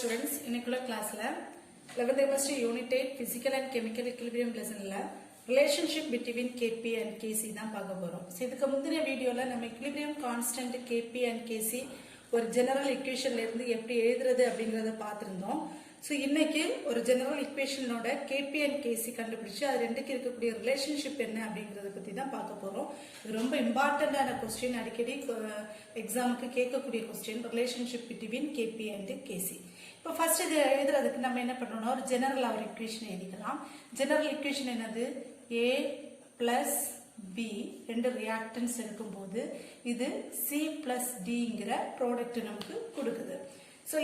students, இன்னைக்குள்ள கிளாஸ்ல 11th chemistry unit 8 physical and chemical equilibrium lessonல relationship between Kp and Kc தான் பார்க்க போறோம். இதுக்கு முந்தின வீடியோல நம்ம equilibrium constant Kp and Kc ஒரு general equationல இருந்து எப்படி எழுதுறது அப்படிங்கறத பார்த்திருந்தோம். சோ இன்னைக்கு ஒரு general equationோட Kp and Kc கண்டுபிடிச்சு அது ரெண்டுக்கு இருக்கக்கூடிய ரிலேஷன்ஷிப் என்ன அப்படிங்கறத பத்தி தான் பார்க்க போறோம். இது ரொம்ப இம்பார்ட்டன்டான क्वेश्चन, அடிக்கடி எக்ஸாமுக்கு கேட்கக்கூடிய question, relationship between Kp and Kc. இப்போ ஃபர்ஸ்ட் இது எழுதுறதுக்கு நம்ம என்ன பண்ணணும்னா ஒரு ஜெனரல் ஒரு ஈக்குவேஷன் எழுதிக்கலாம். ஜெனரல் ஈக்குவேஷன் என்னது? A plus B ரெண்டு ரியாக்டன்ஸ் இருக்கும்போது இது C plus Dங்கிற ப்ராடக்ட் நமக்கு கொடுக்குது. ஸோ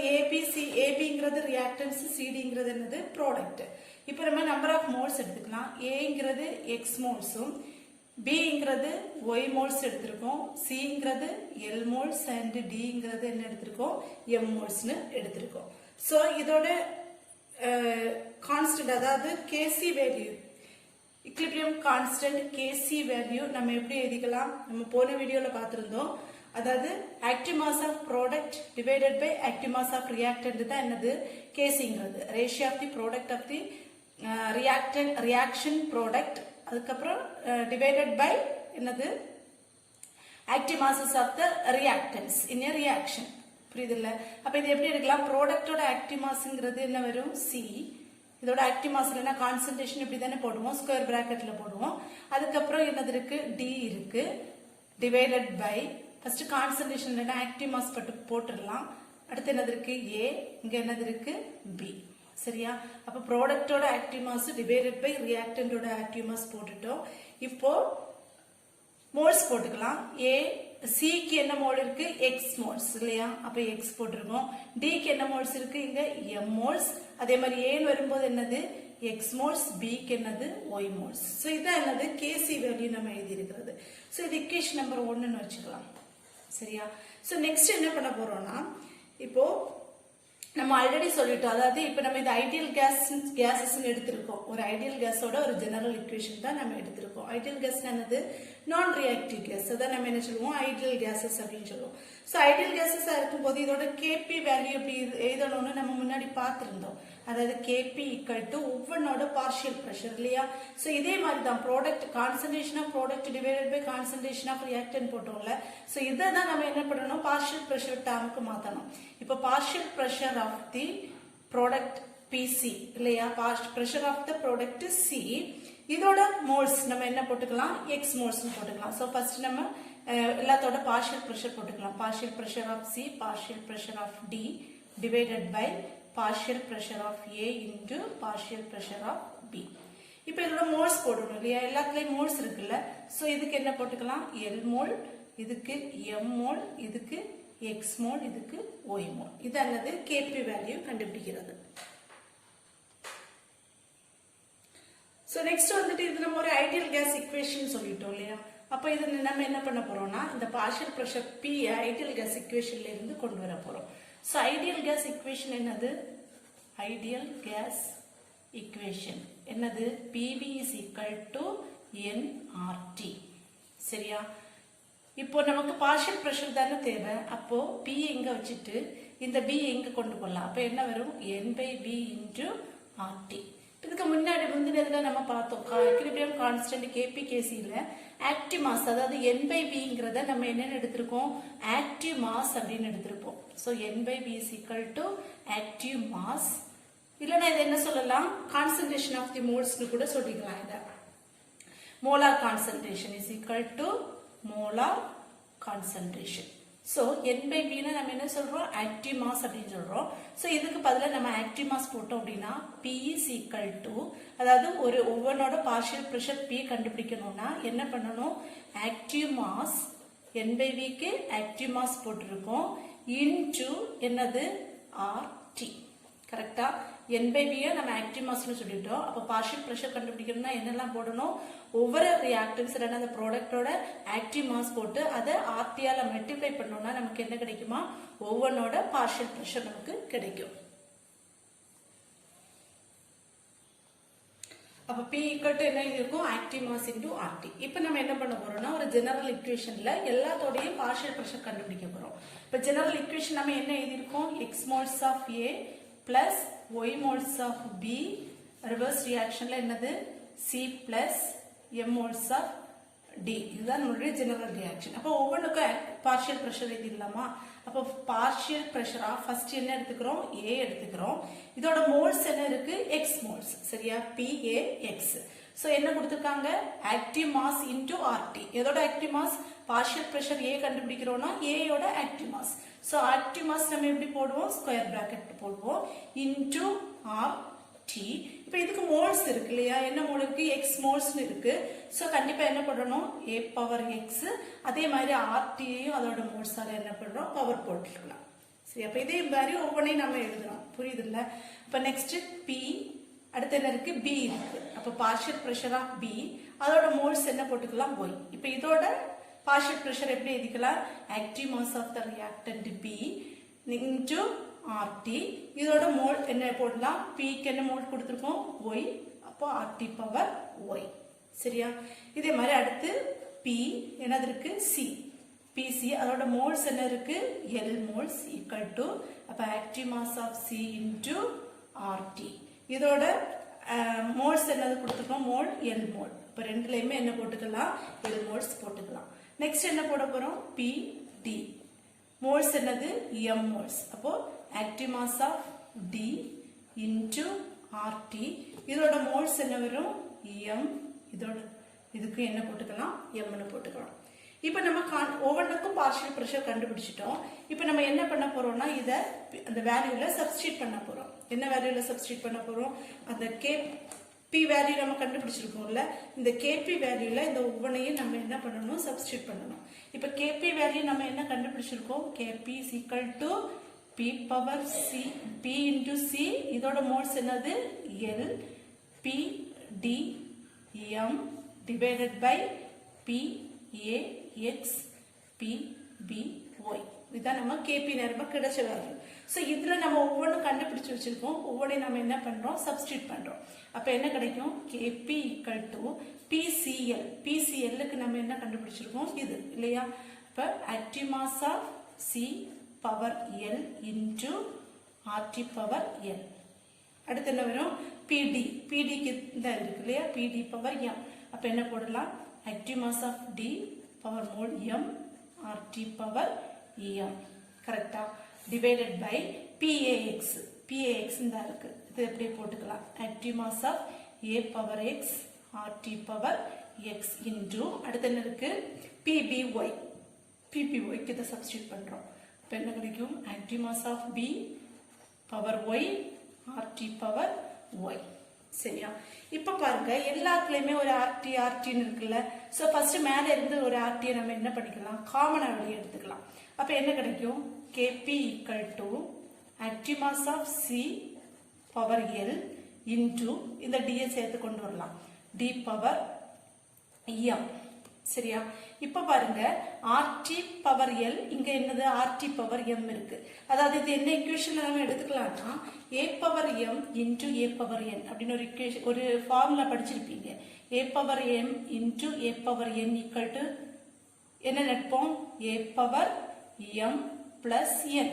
ஏபிங்கிறது ரியாக்டன்ஸ், சிடிங்கிறது என்னது? ப்ராடக்ட். இப்போ நம்ம நம்பர் ஆஃப் மோல்ஸ் எடுத்துக்கலாம். ஏங்கிறது எக்ஸ் மோல்ஸும், பிங்கிறது ஒய் மோல்ஸ் எடுத்திருக்கோம், சிங்கிறது எல் மோல்ஸ் அண்ட் டிங்கிறது என்ன எடுத்திருக்கோம்? எம் மோல்ஸ்னு எடுத்திருக்கோம். ஸோ இதோட கான்ஸ்டன்ட், அதாவது KC value, equilibrium constant Kc value நம்ம எப்படி எழுதிக்கலாம்? நம்ம போன வீடியோல பார்த்திருந்தோம். அதாவது active mass of product divided by active mass of reactant தான் என்னது? Kcங்கிறது ratio of the product of the reaction product, அதுக்கப்புறம் divided by என்னது? active masses of the reactants in a reaction. புரியுதுல்ல? அப்ப இது எப்படி எடுக்கலாம்? ப்ராடக்ட்டோட active massங்கிறது என்ன வரும்? C. இதோட ஆக்டிவ் மாஸ்ல கான்சன்ட்ரேஷன் இப்படி தானே போடுவோம், ஸ்கொயர் பிராக்கெட்ல போடுவோம். அதுக்கப்புறம் என்னது இருக்கு? டி இருக்கு, டிவைடட் பை ஃபர்ஸ்ட் கான்சன்ட்ரேஷன் இல்லைன்னா ஆக்டிவ் மாஸ் போட்டுடலாம். அடுத்து என்னது இருக்கு? ஏ, இங்க என்னது இருக்கு? பி. சரியா? அப்ப ப்ராடக்டோட ஆக்டிவ் மாஸ் டிவைடட் பை ரியாக்டன்டோட ஆக்டிவ் மாஸ் போட்டுட்டோம். இப்போ மோல்ஸ் போட்டுக்கலாம். ஏ சிக்கு என்ன மோல் இருக்கு? எக்ஸ் மோல்ஸ் இல்லையா? அப்ப எக்ஸ் போட்டிருக்கோம். டிக்கு என்ன மோல்ஸ் இருக்கு? இங்க எம் மோல்ஸ். அதே மாதிரி ஏன்னு வரும்போது என்னது? எக்ஸ் மோல்ஸ், பிக்கு என்னது? Y moles. ஸோ இதான் என்னது? கேசி வேல்யூ நம்ம எழுதி இருக்கிறது. ஸோ இது இக்குவேஷன் நம்பர் 1ன்னு வச்சுக்கலாம். சரியா? ஸோ நெக்ஸ்ட் என்ன பண்ண போறோம்னா, இப்போ நம்ம ஆல்ரெடி சொல்லிட்டோம். அதாவது இப்போ நம்ம இது ஐடியல் கேஸஸ் எடுத்திருக்கோம். ஒரு ஐடியல் கேஸோட ஒரு ஜெனரல் ஈக்குவேஷன் தான் நம்ம எடுத்திருக்கோம். ஐடியல் கேஸ் என்னது? நான் ரியாக்டிவ் கேஸ். அதான் நம்ம என்ன சொல்லுவோம்? ஐடியல் கேஸஸ் அப்படின்னு சொல்லுவோம். ஸோ ஐடியல் கேஸஸா இருக்கும்போது இதோட கேபி வேல்யூ எப்படி எழுதணும்னு நம்ம முன்னாடி பார்த்திருந்தோம். அதாவது கேபி ஈக்குவல் டு ஒவ்வொன்னோட பார்ஷியல் ப்ரெஷர் இல்லையா? ஸோ இதே மாதிரி தான் product concentration of product divided by concentration of reactant போட்டோம்ல. ஸோ இதை தான் நம்ம என்ன பண்ணணும்? பார்ஷியல் ப்ரெஷர் டேர்முக்கு மாற்றணும். இப்போ partial pressure of the product PC இல்லையா? Pressure of the product C. இதோட மோல்ஸ் நம்ம என்ன போட்டுக்கலாம்? எக்ஸ் மோல்ஸ் போட்டுக்கலாம். ஸோ ஃபர்ஸ்ட் நம்ம எல்லாத்தோட பார்ஷியல் ப்ரெஷர் போட்டுக்கலாம். Partial pressure of C, partial pressure of D divided by partial pressure of A into partial pressure of B. இப்போ இதோட மோல்ஸ் போடணும் இல்லையா? எல்லாத்துலயும் மோல்ஸ் இருக்குல்ல. சோ இதுக்கு என்ன போட்டுக்கலாம்? எல் மோல், இதுக்கு எம் மோல், இதுக்கு எக்ஸ் மோல், இதுக்கு ஒய் மோல். இது அல்லது கேபி வேல்யூ கண்டுபிடிக்கிறது. சோ நெக்ஸ்ட் வந்துட்டு இது நம்ம ஒரு ஐடியல் கேஸ் ஈக்குவேஷன் சொல்லிட்டோம் இல்லையா? அப்ப இது நம்ம என்ன பண்ண போறோம்னா இந்த partial pressure P ideal gas ஈக்குவேஷன்ல இருந்து கொண்டு வர போறோம். So ideal gas equation என்னது? Ideal gas equation என்னது? PV is equal to nRT. சரியா? இப்போ நமக்கு பார்ஷியல் பிரஷர் தானே தேவை. அப்போ P எங்க வச்சுட்டு இந்த B எங்க கொண்டு போகலாம்? அப்ப என்ன வரும்? N by V into RT. இதுக்கு முந்தினதுல நம்ம பார்த்தோம் equilibrium constant Kp Kcல ஆக்டிவ் மாஸ், அதாவது N by Vங்கிறத நம்ம என்னன்னு எடுத்திருக்கோம்? ஆக்டிவ் மாஸ் அப்படின்னு எடுத்திருப்போம். So N by V is equal to active mass. இல்லைன்னா இது என்ன சொல்லலாம்? கான்சன்ட்ரேஷன் ஆஃப் தி மோல்ஸ்னு கூட சொல்லிக்கலாம். இதை molar concentration is equal to molar concentration. So N by V னா நம்ம என்ன சொல்றோம்? ஆக்டிவ் மாஸ் அப்படின்னு சொல்றோம். ஸோ இதுக்கு பதிலாக நம்ம ஆக்டிவ் மாஸ் போட்டோம் அப்படின்னா P is equal to, அதாவது ஒரு ஒவ்வொன்னோட பார்ஷியல் ப்ரெஷர் P கண்டுபிடிக்கணும்னா என்ன பண்ணணும்? Active mass N by V க்கு ஆக்டிவ் மாஸ் போட்டிருக்கோம் இன்டு என்னது? RT. கரெக்டா? N by V நம்ம ஆக்டிவ் மாஸ்னு சொல்லிட்டோம். அப்போ பார்ஷியல் ப்ரெஷர் கண்டுபிடிக்கணும்னா என்னெல்லாம் போடணும்? ஒவ்வொரு ரியாக்டன்ஸ் இல்லைன்னா அந்த ப்ராடக்டோட ஆக்டிவ் மாஸ் போட்டு அதை RTயால மல்டிப்ளை பண்ணோம்னா நமக்கு என்ன கிடைக்குமா? ஒவ்வொன்னோட பார்ஷியல் ப்ரெஷர் நமக்கு கிடைக்கும். அப்ப P equal to என்ன இருக்கும்? Active mass into RT. இப்போ நம்ம என்ன பண்ண போறோம்னா ஒரு ஜெனரல் ஈக்குவேஷன்ல எல்லாத்தோடையும் பார்ஷியல் பிரஷர் கண்டுபிடிக்க போறோம். இப்போ ஜெனரல் ஈக்குவேஷன் நம்ம என்ன எழுதியிருக்கோம்? x moles of A plus y moles of B reverse reactionல என்னது C plus m moles of D. இதுதான் நம்மளுடைய ஜெனரல் ரியாக்ஷன். அப்போ ஒவ்வொன்றுக்கும் பார்ஷியல் ப்ரெஷர் எழுதிடலாமா? அப்போ பார்ஷியல் ப்ரெஷரா ஃபர்ஸ்ட் என்ன எடுத்துக்கிறோம்? A எடுத்துக்கிறோம். இதோட மோல்ஸ் என்ன இருக்கு? X moles. சரியா? PaX. சோ என்ன கொடுத்திருக்காங்க? Active mass into RT. எதோட active mass? Partial pressure A கண்டுபிடிக்கிறோம்னா A யோட active mass. So active mass நம்ம எப்படி போடுவோம்? ஸ்கொயர் பிராக்கெட் போடுவோம். Into RT. இப்போ இதுக்கு மோல்ஸ் இருக்கு இல்லையா? என்ன மோல் இருக்கு? X மோல்ஸ்னு இருக்கு. சோ கண்டிப்பா என்ன பண்ணணும்? A power X. அதே மாதிரி RT யையும் அதோட மோல்ஸால என்ன பண்றோம்? பவர் போட்டுக்கலாம். சரி, அப்ப இதே மாதிரி ஒவ்வொன்றையும் நம்ம எழுதுறோம். புரியுதுல்ல? அப்ப நெக்ஸ்ட் P, அடுத்து என்ன இருக்கு? B இருக்கு. அப்ப பார்ஷியல் பிரஷர் ஆஃப் B, அதோட மோல்ஸ் என்ன போட்டுக்கலாம்? Y. இப்ப இதோட பார்ஷியல் பிரஷர் எப்படி எழுதிக்கலாம்? Active mass of the reactant B into RT. இதோட மோல் என்ன போடலாம்? P க்கு என்ன மோல் கொடுத்திருக்கோம்? Y. அப்போ RT பவர் Y. சரியா? இதே மாதிரி அடுத்து P என்னது இருக்கு? C. PC அதோட மோல்ஸ் என்ன இருக்கு? L மோல்ஸ் ஈக்குவல் டு அப்ப active mass of C into RT. இதோட மோல்ஸ் என்னது கொடுத்துருக்கோம்? Mole L mole. இப்போ ரெண்டுலையுமே என்ன போட்டுக்கலாம்? L மோல்ஸ் போட்டுக்கலாம். நெக்ஸ்ட் என்ன போட போறோம்? PD. மோல்ஸ் என்னது? M moles. அப்போ active mass of D into RT. இதோட மோல்ஸ் என்ன வரும்? M. இதோட இதுக்கு என்ன போட்டுக்கலாம்? M னு போட்டுக்கலாம். இப்போ நம்ம ஒவ்வொன்றுக்கும் பார்ஷியல் பிரஷர் கண்டுபிடிச்சிட்டோம். இப்போ நம்ம என்ன பண்ண போறோம்னா இத அந்த வேல்யூல சப்ஸ்டிட்யூட் பண்ண போறோம். என்ன வேல்யூல சப்ஸ்டிட்யூட் பண்ண போறோம்? அந்த Kp வேல்யூ நம்ம கண்டுபிடிச்சிருக்கோம்ல, இந்த Kp வேல்யூல இந்த ஒவ்வொன்றையும் நம்ம என்ன பண்ணணும்? சப்ஸ்டிட்யூட் பண்ணணும். இப்போ Kp வேல்யூ நம்ம என்ன கண்டுபிடிச்சிருக்கோம்? Kp is equal to P power C, P into C. இதோட மோல்ஸ் என்னது? L. P D M divided by P A X P B Y. இதான் நம்ம Kp நேரமா கிடைச்ச வேல்யூ. சோ இதுல நம்ம ஒவ்வொன்றும் கண்டுபிடிச்சு வச்சிருக்கோம். ஒவ்வொன்றையும் நம்ம என்ன பண்றோம்? சப்ஸ்டிட்யூட் பண்றோம். அப்ப என்ன கிடைக்கும்? Kp equal to PCL. PCL க்கு நம்ம என்ன கண்டுபிடிச்சிருக்கோம்? இது இல்லையா? அப்ப active mass of C power L into RT power L. அடுத்து என்ன வரும்? PD. PD க்கு இந்த இருக்கு இல்லையா? PD power M. அப்ப என்ன போடலாம்? Active mass of D power mole M RT power M. கரெக்டா? Divided by PAX. PAX இந்த இருக்கு. இது எப்படி போட்டுக்கலாம்? Active mass of A power X RT power X into அடுத்து என்ன இருக்கு? PBY. PBY க்கு இத சப்ஸ்டிட்யூட் பண்றோம். அப்ப என்ன கிடைக்கும்? Active mass of B power Y RT power Y. சரியா? இப்ப பாருங்க எல்லாத்துலயுமே ஒரு RT ன்னு இருக்குல்ல. சோ ஃபர்ஸ்ட் மேல இருந்து ஒரு RT நம்ம என்ன பண்ணிக்கலாம்? காமனா வெளிய எடுத்துக்கலாம். அப்ப என்ன கிடைக்கும்? Kp equal to active mass of C power L into இந்த D சேர்த்து கொண்டு வரலாம். D power M. சரியா? இப்ப பாருங்க RT பவர் L இங்க என்னது? RT பவர் M இருக்கு. அதாவது இது என்ன ஈக்குவேஷன்ல நம்ம எடுத்துக்கலாம்னா A power M into A power N அப்படின்னு ஒரு ஈக்குவேஷன் ஒரு ஃபார்முலா படிச்சிருப்பீங்க. A power M into A power N equal to என்ன எடுப்போம்? A power M plus N.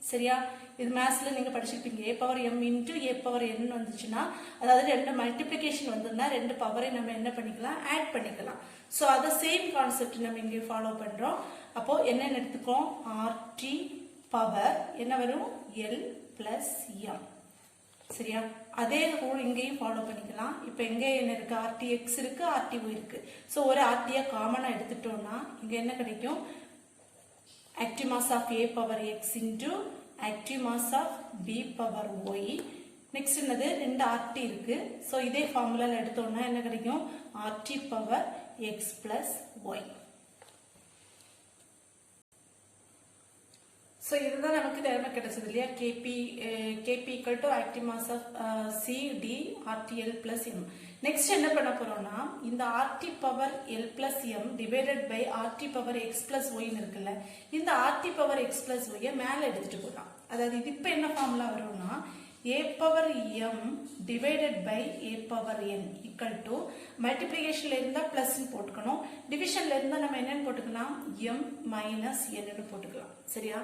சரியா? இது மேத்ஸ்ல நீங்க படிச்சிருப்பீங்க. A power M into A power N வந்துச்சுன்னா அதாவது ரெண்டு மல்டிப்ளிகேஷன் வந்ததுன்னா ரெண்டு பவரை நம்ம என்ன பண்ணிக்கலாம்? ஆட் பண்ணிக்கலாம். சோ அத சேம் கான்செப்ட் நம்ம இங்க ஃபாலோ பண்றோம். அப்போ என்ன எடுத்துக்கோம்? RT பவர் என்ன வரும்? L plus M. சரியா? அதே ரூல் இங்கேயும் ஃபாலோ பண்ணிக்கலாம். இப்போ எங்க என்ன இருக்கு? RTX இருக்கு, RTY இருக்கு. சோ ஒரு RT காமனா எடுத்துட்டோம்னா இங்க என்ன கிடைக்கும்? active mass of A power X into active mass of B power Y. next என்னது? ரெண்டு RT இருக்கு. சோ இதே ஃபார்முலால எடுத்தோம்னா என்ன கிடைக்கும்? RT power X plus Y. So இதுதான் நமக்கு நேரமா கிடைச்சது இல்லையா? Kp equal to active mass of C D RTL plus M. Next என்ன பண்ண போறோம்னா இந்த RT power L plus M divided by RT power X plus Y இருக்குல்ல, இந்த RT power X plus Y மேல எடுத்துட்டு போலாம். அதாவது இது இப்ப என்ன ஃபார்முலா வரும்னா A power M divided by A power N equal to மல்டிப்ளிகேஷன்ல இருந்தா பிளஸ் போட்டுக்கணும், டிவிஷன்ல இருந்தா நம்ம என்னன்னு போட்டுக்கலாம்? M மைனஸ் N போட்டுக்கலாம். சரியா?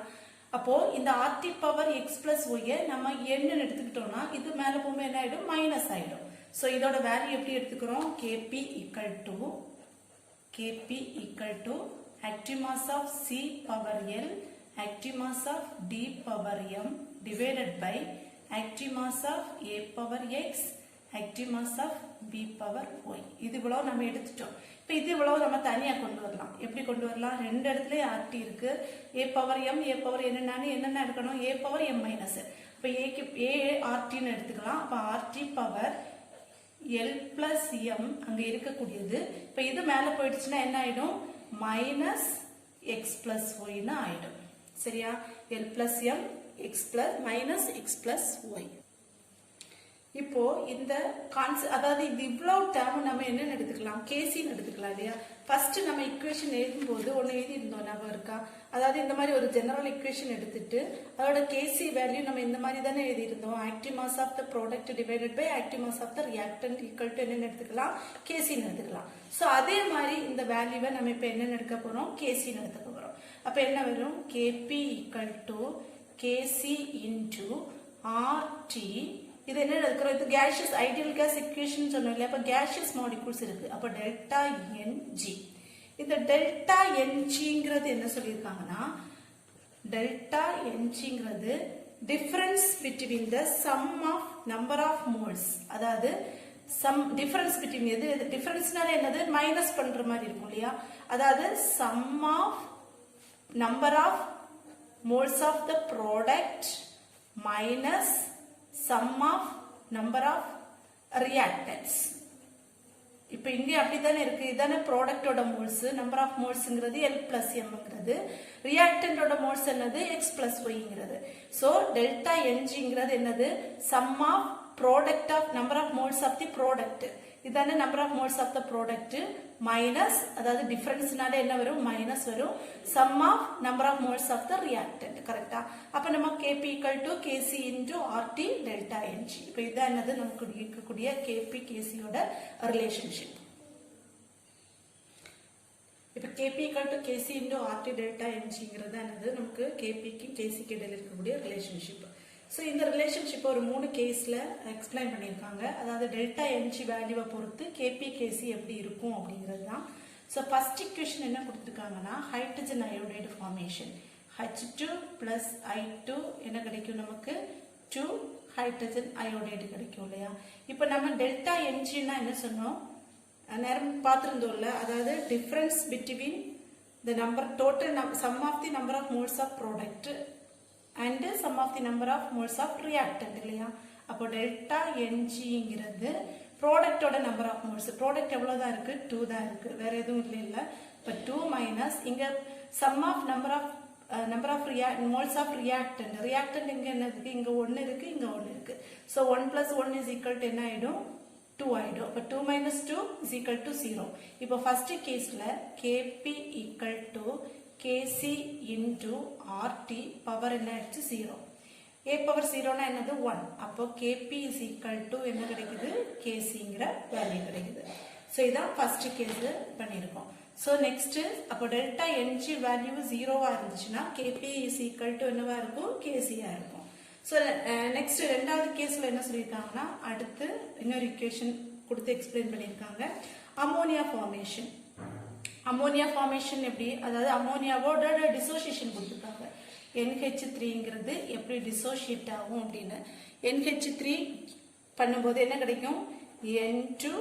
அப்போ இந்த ஆர்டி பவர் எக்ஸ் பிளஸ் ஒய்யை நம்ம என்னன்னு எடுத்துக்கிட்டோம்னா இது மேல போகும்போது என்ன ஆயிடும் மைனஸ் ஆயிடும். ஸோ இதோட வேல்யூ எப்படி எடுத்துக்கிறோம் KP equal to active mass of C power L active mass of D power M divided by active mass of A power X active mass of B power Y. இது இவ்வளவு நம்ம எடுத்துட்டோம். இப்போ இது இவ்வளவு நம்ம தனியா கொண்டு வரலாம். எப்படி கொண்டு வரலாம்? ரெண்டு இடத்துல RT இருக்கு. A power M A power என்னென்ன எடுக்கணும்? A power M minus. இப்போ A RT ன்னு எடுத்துக்கலாம். அப்போ RT power L plus M அங்க இருக்கக்கூடியது. இப்போ இது மேல போயிடுச்சுன்னா என்ன ஆயிடும்? மைனஸ் எக்ஸ் பிளஸ் ஒய்னு ஆயிடும். சரியா? L plus M X plus minus X plus Y. இப்போ இந்த அதாவது இது இவ்வளவு டேர்ம் நம்ம என்னன்னு எடுத்துக்கலாம் கேசின்னு எடுத்துக்கலாம் இல்லையா? ஃபர்ஸ்ட் நம்ம இக்குவேஷன் எழுதும்போது ஒன்று எழுதி இருந்தோம் ஞாபகம் இருக்கா? அதாவது இந்த மாதிரி ஒரு ஜெனரல் இக்குவேஷன் எடுத்துட்டு அதோட கேசி வேல்யூ நம்ம இந்த மாதிரி தானே எழுதி இருந்தோம். Active mass of the product divided by active mass of the reactant equal to என்னன்னு எடுத்துக்கலாம் கேசின்னு எடுத்துக்கலாம். ஸோ அதே மாதிரி இந்த வேல்யூவை நம்ம இப்போ என்னன்னு எடுக்க போறோம் கேசின்னு எடுத்துக்க போறோம். அப்போ என்ன வரும்? KP equal to KC into RT. இது என்ன இருக்கிறோம்? இது கேஷியஸ் ஐடியல் கேஸ் இக்குவேஷன் சொன்னோம் இல்லையா? அப்போ கேஷியஸ் மாலிகூல்ஸ் இருக்கு. அப்போ டெல்டா என்ஜி. இந்த டெல்டா என்ஜிங்கிறது என்ன சொல்லியிருக்காங்கன்னா டெல்டா என்ஜிங்கிறது difference between the sum of number of moles. அதாவது சம் டிஃபரன்ஸ் பிட்வீன் எது டிஃபரன்ஸ்னால என்னது மைனஸ் பண்ற மாதிரி இருக்கும் இல்லையா? அதாவது sum of number of moles of the product minus sum of number of reactants. இப்போ இங்க அப்படிதானே இருக்கு. இதானே ப்ராடக்டோட மோல்ஸ். நம்பர் ஆஃப் மோல்ஸ்ங்கிறது L plus Mங்கிறது. ரியாக்டன்டோட மோல்ஸ் என்னது X plus Yங்கிறது. ஸோ டெல்டா என்ஜிங்கிறது என்னது? Sum of product of number of moles of the product. இதானே number of moles of the product minus அதாவது டிஃபரன்ஸ்னால என்ன வரும்? மைனஸ் வரும். Sum of number of moles of the reactant. கரெக்டா? அப்ப நம்ம KP equal to KC into RT delta NG. இப்போ இதான் என்னது நமக்கு இருக்கக்கூடிய கேபி கேசியோட ரிலேஷன்ஷிப். இப்போ KP equal to KC into RT delta என்ஜிங்கிறது என்னது? நமக்கு கேபிக்கு கேசிக்கு இடையில இருக்கக்கூடிய ரிலேஷன்ஷிப். ஸோ இந்த ரிலேஷன்ஷிப் ஒரு 3 கேஸ்ல எக்ஸ்பிளைன் பண்ணியிருக்காங்க. அதாவது டெல்டா என்ஜி வேல்யூவை பொறுத்து கேபி கேசி எப்படி இருக்கும் அப்படிங்கிறது தான். ஸோ ஃபர்ஸ்ட் இக்குவேஷன் என்ன கொடுத்துருக்காங்கன்னா hydrogen iodide formation H2 plus I2 என்ன கிடைக்கும்? நமக்கு 2 ஹைட்ரஜன் அயோடைடு கிடைக்கும் இல்லையா? இப்போ நம்ம டெல்டா என்ஜின்னா என்ன சொன்னோம்? நேரம் பார்த்துருந்தோம்ல. அதாவது difference between the number total sum of the number of moles of product and sum of the number of moles of reactant இல்லையா? அப்போ டெல்டா என்ஜிங்கிறது ப்ராடக்டோட நம்பர் ஆஃப் மோல்ஸ். ப்ராடக்ட் எவ்வளவுதான் இருக்கு? 2 தான் இருக்கு. வேற எதுவும் இல்லை. இப்போ 2 மைனஸ் இங்க sum of number of moles of reactant. Reactant இங்க என்ன இருக்கு? இங்க 1 இருக்கு, இங்க 1 இருக்கு. So 1 plus 1 is equal to என்ன ஆயிடும்? 2 ஆயிடும். அப்போ 2 minus 2 is equal to 0. இப்போ ஃபர்ஸ்ட் கேஸ்ல KP equal to KC into RT power என்ன ஆயிடுச்சு? 0. A பவர் 0னா என்னது? 1. அப்போ KP is equal to என்ன கிடைக்குது? KCங்கிற வேல்யூ கிடைக்குது. ஸோ இதான் ஃபர்ஸ்ட் கேஸ் பண்ணியிருக்கோம். ஸோ நெக்ஸ்ட் அப்போ டெல்டா என்ஜி வேல்யூ 0வா இருந்துச்சுன்னா KP is equal to என்னவா இருக்கும்? KCயா இருக்கும். ஸோ நெக்ஸ்ட் ரெண்டாவது கேஸ்ல என்ன சொல்லியிருக்காங்கன்னா அடுத்து இன்னொரு இக்குவேஷன் கொடுத்து எக்ஸ்பிளைன் பண்ணியிருக்காங்க. Ammonia formation. அமோனியா ஃபார்மேஷன் எப்படி? அதாவது அமோனியாவோட டிசோசியேஷன் கொடுத்துருக்காங்க. NH3ங்கிறது எப்படி டிசோசியேட் ஆகும் அப்படின்னு. NH3 பண்ணும்போது என்ன கிடைக்கும்? N2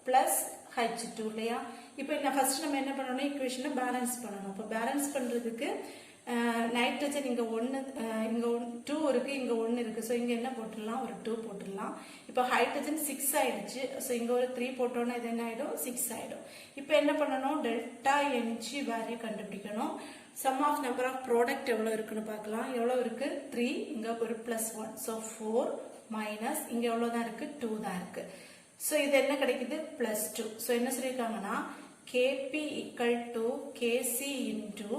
பிளஸ் H2 இல்லையா? இப்போ ஃபர்ஸ்ட் நம்ம என்ன பண்ணணும்? ஈக்குவேஷனை பேலன்ஸ் பண்ணணும். இப்போ பேலன்ஸ் பண்றதுக்கு நைட்ரஜன் இங்க 1 இங்க 2 இருக்கு, இங்க 1 இருக்கு. ஸோ இங்க என்ன போட்டுடலாம்? ஒரு 2 போட்டுடலாம். இப்போ ஹைட்ரஜன் 6 ஆயிடுச்சு. ஸோ இங்க ஒரு 3 போட்டோம்னா இது என்ன ஆயிடும்? 6 ஆயிடும். இப்போ என்ன பண்ணணும்? டெல்டா என்ஜி வேல்யூ கண்டுபிடிக்கணும். Sum of number of product எவ்வளவு இருக்குன்னு பார்க்கலாம். எவ்வளவு இருக்கு? 3. இங்க ஒரு பிளஸ் 1. ஸோ 4 மைனஸ் இங்க எவ்வளவுதான் இருக்கு? 2 தான் இருக்கு. ஸோ இது என்ன கிடைக்குது? பிளஸ் 2. ஸோ என்ன சொல்லியிருக்காங்கன்னா KP equal to KC into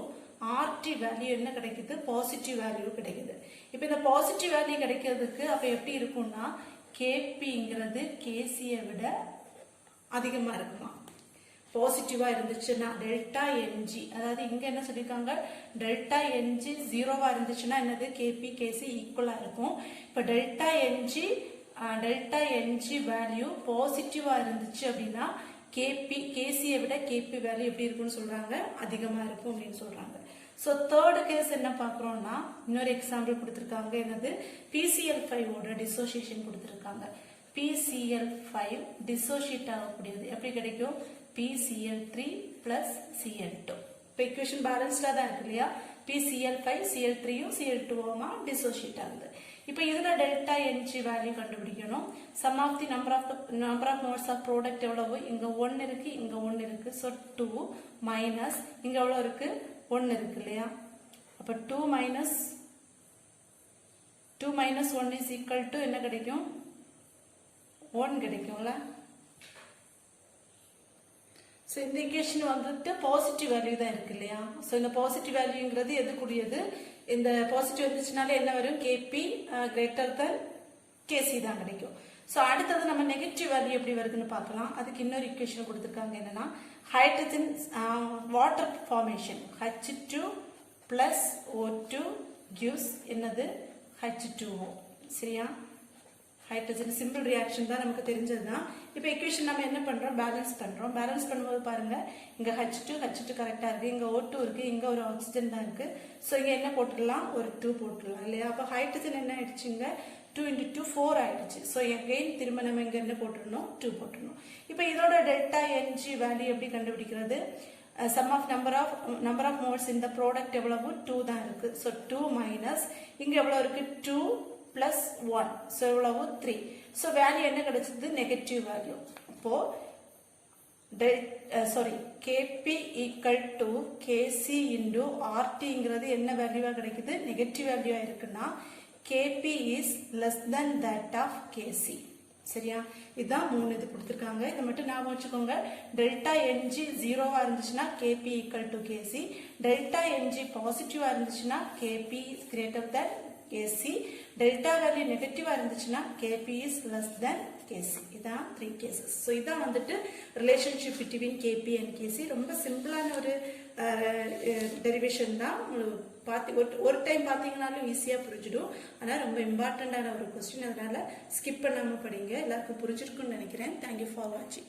RT value என்ன கிடைக்குது? பாசிட்டிவ் வேல்யூ கிடைக்குது. இப்போ இந்த பாசிட்டிவ் வேல்யூ கிடைக்கிறதுக்கு அப்ப எப்படி இருக்கும்னா கேபிங்கிறது கேசியை விட அதிகமா இருக்குமா? பாசிட்டிவா இருந்துச்சுன்னா டெல்டா என்ஜி, அதாவது இங்க என்ன சொல்லியிருக்காங்க, டெல்டா என்ஜி ஜீரோவா இருந்துச்சுன்னா என்னது, கேபி கேசி ஈக்குவலா இருக்கும். இப்ப டெல்டா என்ஜி வேல்யூ பாசிட்டிவா இருந்துச்சு அப்படின்னா கேசியை விட கேபி வேல்யூ எப்படி இருக்குன்னு சொல்றாங்க, அதிகமா இருக்கும் அப்படின்னு சொல்றாங்க. ஸோ தேர்டு கேஸ் என்ன பார்க்குறோம்னா, இன்னொரு எக்ஸாம்பிள் கொடுத்துருக்காங்க, என்னது PCl5ஓட டிசோசியேஷன் கொடுத்துருக்காங்க. PCl5 டிசோசியேட் ஆகக்கூடியது எப்படி கிடைக்கும், PCl3 plus Cl2. இப்போ இக்குவேஷன் பேலன்ஸ்டா தான் இருக்கு இல்லையா, PCl5 Cl3யும் Cl2மா டிசோசியேட் ஆகுது. இப்போ இதுல டெல்டா என்ஜி வேல்யூ கண்டுபிடிக்கணும். Sum of the number of moles of product எவ்வளவு, இங்க 1 இருக்கு, இங்க 1 இருக்கு. ஸோ 2 மைனஸ் இங்க எவ்வளவு இருக்கு, 1 இருக்கு இல்லையா. அப்ப 2 minus 1 is equal to என்ன கிடைக்கும், 1 கிடைக்கும்ல. ஸோ இந்த ஈக்குவேஷன் வந்துட்டு பாசிட்டிவ் வேல்யூ தான் இருக்கு இல்லையா. ஸோ இந்த பாசிட்டிவ் வேல்யூங்கிறது எதுக்குரியது, இந்த பாசிட்டிவ் வந்துச்சுனாலே என்ன வரும், கேபி கிரேட்டர் தென் கேசி தான் கிடைக்கும். ஸோ அடுத்தது நம்ம நெகட்டிவ் வேல்யூ எப்படி வருதுன்னு பார்க்கலாம். அதுக்கு இன்னொரு ஈக்குவேஷன் கொடுத்துருக்காங்க, என்னன்னா hydrogen water formation H2 plus O2 gives என்னது H2O. சரியா, ஹைட்ரஜன் சிம்பிள் ரியாக்ஷன் தான் நமக்கு தெரிஞ்சதுதான். இப்போ ஈக்குவேஷன் நம்ம என்ன பண்றோம், பேலன்ஸ் பண்றோம். பேலன்ஸ் பண்ணும்போது பாருங்க, இங்க H2 கரெக்டா இருக்கு, இங்க O2 இருக்கு, இங்க ஒரு ஆக்சிஜன் தான் இருக்கு. ஸோ இங்க என்ன போட்டுடலாம், ஒரு 2 போட்டுடலாம் இல்லையா. அப்போ ஹைட்ரஜன் என்ன ஆயிடுச்சுங்க, 2 into 2 4 ஆயிடுச்சு. ஸோ எகைன் திரும்ப நம்ம இங்க என்ன போட்டுடணும், 2 போட்டுடணும். இப்போ இதோட டெல்டா என்ஜி வேல்யூ எப்படி கண்டுபிடிக்கிறது, sum of number of moles இந்த ப்ராடக்ட் எவ்வளவு, 2 தான் இருக்கு. ஸோ 2 மைனஸ் இங்க எவ்வளவு இருக்கு, 2 plus 1. So எவ்வளவு 3. So வேல்யூ என்ன கிடைச்சது, நெகட்டிவ் வேல்யூ. அப்போ Kp equal to Kc into RTங்கிறது என்ன வேல்யூவா கிடைக்குது, நெகட்டிவ் வேல்யூவா இருக்குன்னா Kp is less than that of Kc. சரியா, இதுதான் 3 இது கொடுத்துருக்காங்க. இதை மட்டும் ஞாபகம் வச்சுக்கோங்க. டெல்டா என்ஜி ஜீரோவா இருந்துச்சுன்னா Kp equal to Kc, delta என்ஜி பாசிட்டிவா இருந்துச்சுன்னா Kp is greater than Kc, delta value நெகட்டிவா இருந்துச்சுன்னா Kp is less than Kc. இதான் 3 cases. ஸோ இதான் வந்துட்டு relationship between Kp and Kc. ரொம்ப சிம்பிளான ஒரு டெரிவேஷன் தான். ஒரு டைம் பார்த்தீங்கன்னாலும் ஈஸியாக புரிஞ்சிடும். ஆனால் ரொம்ப இம்பார்ட்டண்டான ஒரு கொஸ்டின், அதனால ஸ்கிப் பண்ணாமல் படிங்க. எல்லாருக்கும் புரிஞ்சிருக்குன்னு நினைக்கிறேன். தேங்க்யூ ஃபார் வாட்சிங்.